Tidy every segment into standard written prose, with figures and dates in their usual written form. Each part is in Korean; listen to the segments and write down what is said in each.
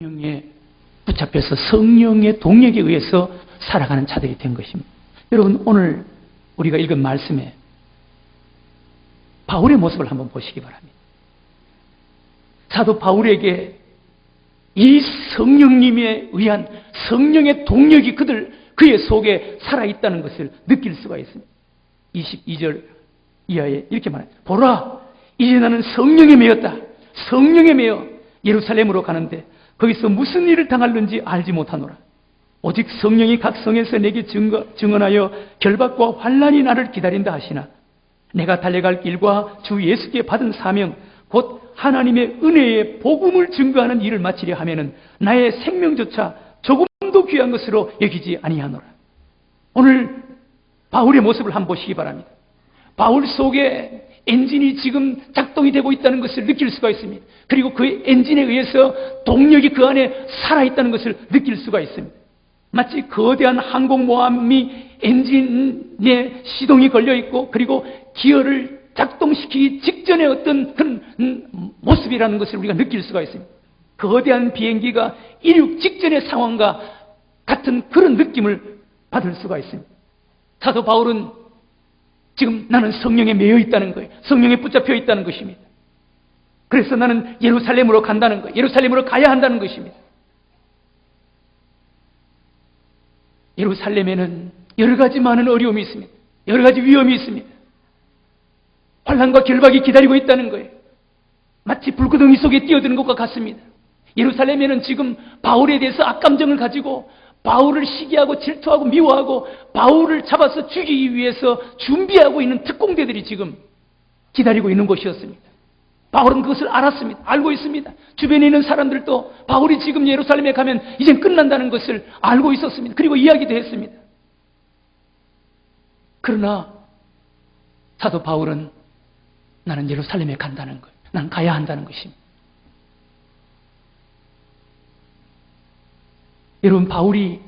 성령에 붙잡혀서 성령의 동력에 의해서 살아가는 자들이 된 것입니다. 여러분, 오늘 우리가 읽은 말씀에 바울의 모습을 한번 보시기 바랍니다. 사도 바울에게 이 성령님에 의한 성령의 동력이 그의 속에 살아있다는 것을 느낄 수가 있습니다. 22절 이하에 이렇게 말합니다. 보라, 이제 나는 성령에 매였다. 성령에 매여 예루살렘으로 가는데 거기서 무슨 일을 당할는지 알지 못하노라. 오직 성령이 각 성에서 내게 증언하여 결박과 환난이 나를 기다린다 하시나 내가 달려갈 길과 주 예수께 받은 사명 곧 하나님의 은혜의 복음을 증거하는 일을 마치려 하면은 나의 생명조차 조금도 귀한 것으로 여기지 아니하노라. 오늘 바울의 모습을 한번 보시기 바랍니다. 바울 속에 엔진이 지금 작동이 되고 있다는 것을 느낄 수가 있습니다. 그리고 그 엔진에 의해서 동력이 그 안에 살아있다는 것을 느낄 수가 있습니다. 마치 거대한 항공모함이 엔진에 시동이 걸려있고 그리고 기어를 작동시키기 직전의 어떤 그런 모습이라는 것을 우리가 느낄 수가 있습니다. 거대한 비행기가 이륙 직전의 상황과 같은 그런 느낌을 받을 수가 있습니다. 사도 바울은 지금 나는 성령에 매여 있다는 거예요. 성령에 붙잡혀 있다는 것입니다. 그래서 나는 예루살렘으로 간다는 거예요. 예루살렘으로 가야 한다는 것입니다. 예루살렘에는 여러 가지 많은 어려움이 있습니다. 여러 가지 위험이 있습니다. 환난과 결박이 기다리고 있다는 거예요. 마치 불구덩이 속에 뛰어드는 것과 같습니다. 예루살렘에는 지금 바울에 대해서 악감정을 가지고 바울을 시기하고 질투하고 미워하고 바울을 잡아서 죽이기 위해서 준비하고 있는 특공대들이 지금 기다리고 있는 곳이었습니다. 바울은 그것을 알았습니다. 알고 있습니다. 주변에 있는 사람들도 바울이 지금 예루살렘에 가면 이젠 끝난다는 것을 알고 있었습니다. 그리고 이야기도 했습니다. 그러나 사도 바울은 나는 예루살렘에 간다는 거예요. 난 가야 한다는 것입니다. 여러분, 바울이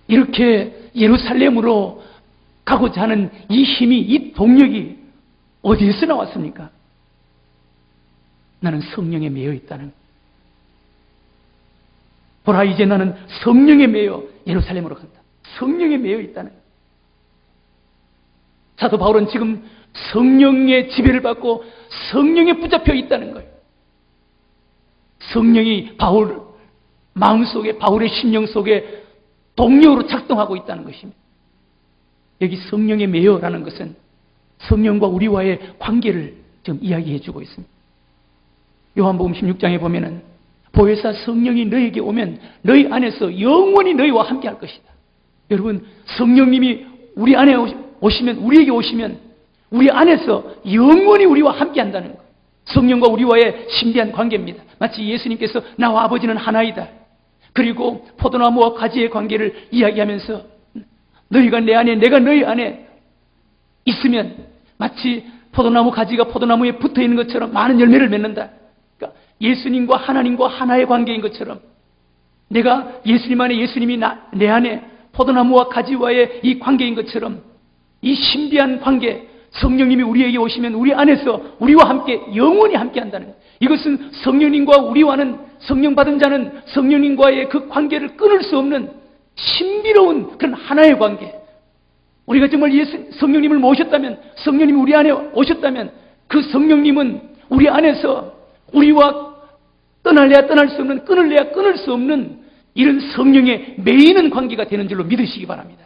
이렇게 예루살렘으로 가고자 하는 이 힘이, 이 동력이 어디에서 나왔습니까? 나는 성령에 매여 있다는 거예요. 보라, 이제 나는 성령에 매여 예루살렘으로 간다. 성령에 매여 있다는 거예요. 사도 바울은 지금 성령의 지배를 받고 성령에 붙잡혀 있다는 거예요. 성령이 바울 마음속에, 바울의 심령 속에 동력으로 작동하고 있다는 것입니다. 여기 성령의 매여라는 것은 성령과 우리와의 관계를 지금 이야기해 주고 있습니다. 요한복음 16장에 보면은 보혜사 성령이 너에게 오면 너희 안에서 영원히 너희와 함께 할 것이다. 여러분, 성령님이 우리 안에 오시면, 우리에게 오시면 우리 안에서 영원히 우리와 함께 한다는 거예요. 성령과 우리와의 신비한 관계입니다. 마치 예수님께서 나와 아버지는 하나이다. 그리고 포도나무와 가지의 관계를 이야기하면서 너희가 내 안에 내가 너희 안에 있으면 마치 포도나무 가지가 포도나무에 붙어있는 것처럼 많은 열매를 맺는다. 그러니까 예수님과 하나님과 하나의 관계인 것처럼 내가 예수님 안에, 예수님이 내 안에 포도나무와 가지와의 이 관계인 것처럼 이 신비한 관계, 성령님이 우리에게 오시면 우리 안에서 우리와 함께 영원히 함께 한다는 거예요. 이것은 성령님과 우리와는, 성령 받은 자는 성령님과의 그 관계를 끊을 수 없는 신비로운 그런 하나의 관계. 우리가 정말 성령님을 모셨다면, 성령님이 우리 안에 오셨다면 그 성령님은 우리 안에서 우리와 떠날래야 떠날 수 없는, 끊을래야 끊을 수 없는 이런 성령에 매이는 관계가 되는 줄로 믿으시기 바랍니다.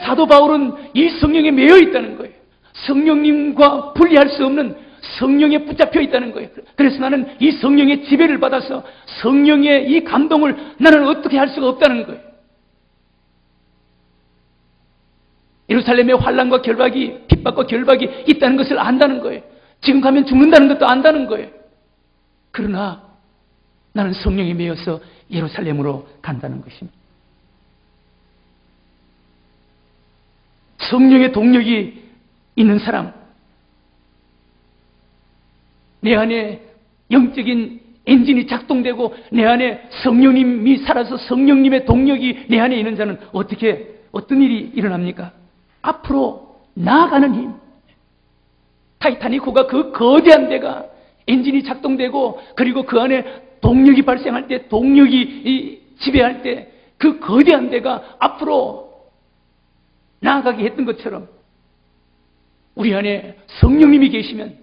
사도 바울은 이 성령에 매여 있다는 거예요. 성령님과 분리할 수 없는 성령에 붙잡혀 있다는 거예요. 그래서 나는 이 성령의 지배를 받아서 성령의 이 감동을 나는 어떻게 할 수가 없다는 거예요. 예루살렘의 환난과 결박이, 핍박과 결박이 있다는 것을 안다는 거예요. 지금 가면 죽는다는 것도 안다는 거예요. 그러나 나는 성령에 매여서 예루살렘으로 간다는 것입니다. 성령의 동력이 있는 사람, 내 안에 영적인 엔진이 작동되고 내 안에 성령님이 살아서 성령님의 동력이 내 안에 있는 자는 어떤 일이 일어납니까? 앞으로 나아가는 힘. 타이타닉호가 그 거대한 배가 엔진이 작동되고 그리고 그 안에 동력이 발생할 때, 동력이 지배할 때 그 거대한 데가 앞으로 나아가게 했던 것처럼 우리 안에 성령님이 계시면,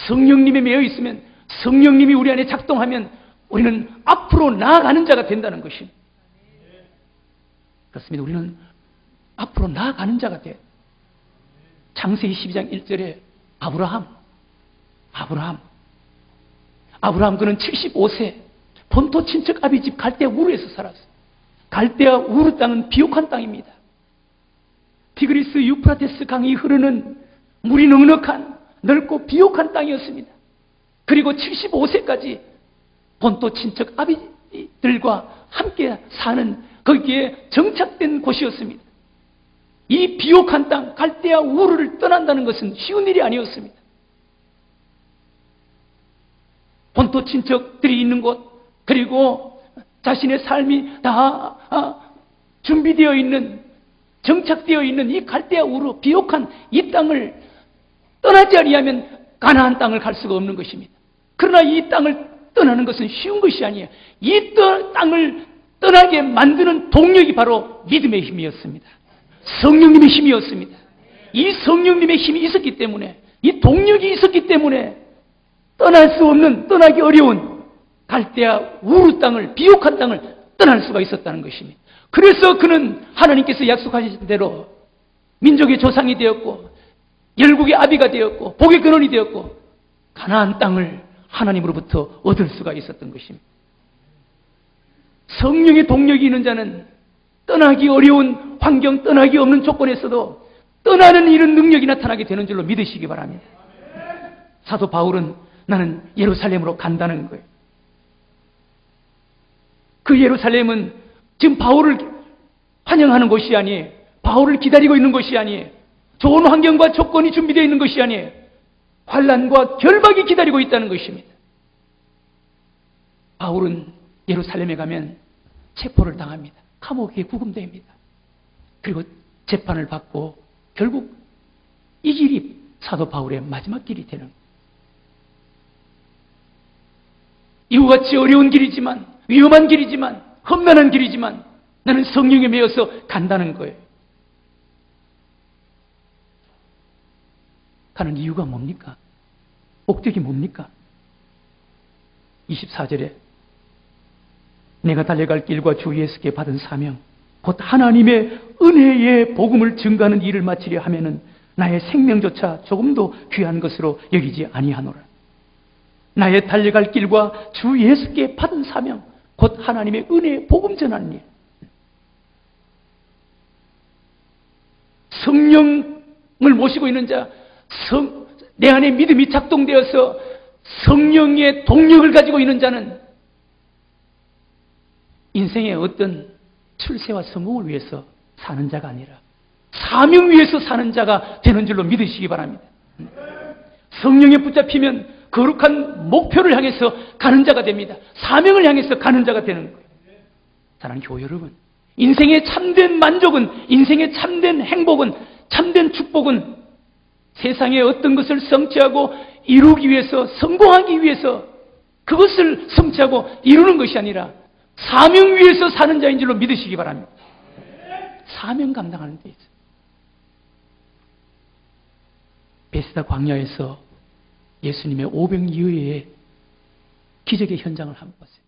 성령님에 매여 있으면, 성령님이 우리 안에 작동하면 우리는 앞으로 나아가는 자가 된다는 것입니다. 그렇습니다. 우리는 앞으로 나아가는 자가 돼. 창세기 12장 1절에 아브라함 그는 75세 본토 친척 아비 집 갈대아 우르에서 살았어요. 갈대아 우르 땅은 비옥한 땅입니다. 티그리스 유프라테스 강이 흐르는 물이 넉넉한 넓고 비옥한 땅이었습니다. 그리고 75세까지 본토 친척 아비들과 함께 사는 거기에 정착된 곳이었습니다. 이 비옥한 땅 갈대아 우르를 떠난다는 것은 쉬운 일이 아니었습니다. 본토 친척들이 있는 곳, 그리고 자신의 삶이 다 준비되어 있는, 정착되어 있는 이 갈대아 우르 비옥한 이 땅을 떠나지 아니하면 가나안 땅을 갈 수가 없는 것입니다. 그러나 이 땅을 떠나는 것은 쉬운 것이 아니에요. 이 땅을 떠나게 만드는 동력이 바로 믿음의 힘이었습니다. 성령님의 힘이었습니다. 이 성령님의 힘이 있었기 때문에, 이 동력이 있었기 때문에 떠날 수 없는, 떠나기 어려운 갈대아 우르 땅을, 비옥한 땅을 떠날 수가 있었다는 것입니다. 그래서 그는 하나님께서 약속하신 대로 민족의 조상이 되었고, 열국의 아비가 되었고, 복의 근원이 되었고, 가나안 땅을 하나님으로부터 얻을 수가 있었던 것입니다. 성령의 동력이 있는 자는 떠나기 어려운 환경, 떠나기 없는 조건에서도 떠나는 이런 능력이 나타나게 되는 줄로 믿으시기 바랍니다. 사도 바울은 나는 예루살렘으로 간다는 거예요. 그 예루살렘은 지금 바울을 환영하는 곳이 아니에요. 바울을 기다리고 있는 것이 아니에요. 좋은 환경과 조건이 준비되어 있는 것이 아니에요. 환난과 결박이 기다리고 있다는 것입니다. 바울은 예루살렘에 가면 체포를 당합니다. 감옥에 구금됩니다. 그리고 재판을 받고 결국 이 길이 사도 바울의 마지막 길이 되는 거예요. 이와 같이 어려운 길이지만, 위험한 길이지만, 험난한 길이지만 나는 성령에 매여서 간다는 거예요. 가는 이유가 뭡니까? 목적이 뭡니까? 24절에 내가 달려갈 길과 주 예수께 받은 사명 곧 하나님의 은혜의 복음을 증거하는 일을 마치려 하면은 나의 생명조차 조금도 귀한 것으로 여기지 아니하노라. 나의 달려갈 길과 주 예수께 받은 사명 곧 하나님의 은혜의 복음 전하는 일. 성령을 모시고 있는 자, 내 안에 믿음이 작동되어서 성령의 동력을 가지고 있는 자는 인생의 어떤 출세와 성공을 위해서 사는 자가 아니라 사명 위해서 사는 자가 되는 줄로 믿으시기 바랍니다. 성령에 붙잡히면 거룩한 목표를 향해서 가는 자가 됩니다. 사명을 향해서 가는 자가 되는 거예요. 사랑하는 교회 여러분, 인생의 참된 만족은, 인생의 참된 행복은, 참된 축복은 세상의 어떤 것을 성취하고 이루기 위해서, 성공하기 위해서 그것을 성취하고 이루는 것이 아니라 사명 위해서 사는 자인 줄로 믿으시기 바랍니다. 사명 감당하는 데 있어요. 베스다 광야에서 예수님의 오병이어의 기적의 현장을 한번 보세요.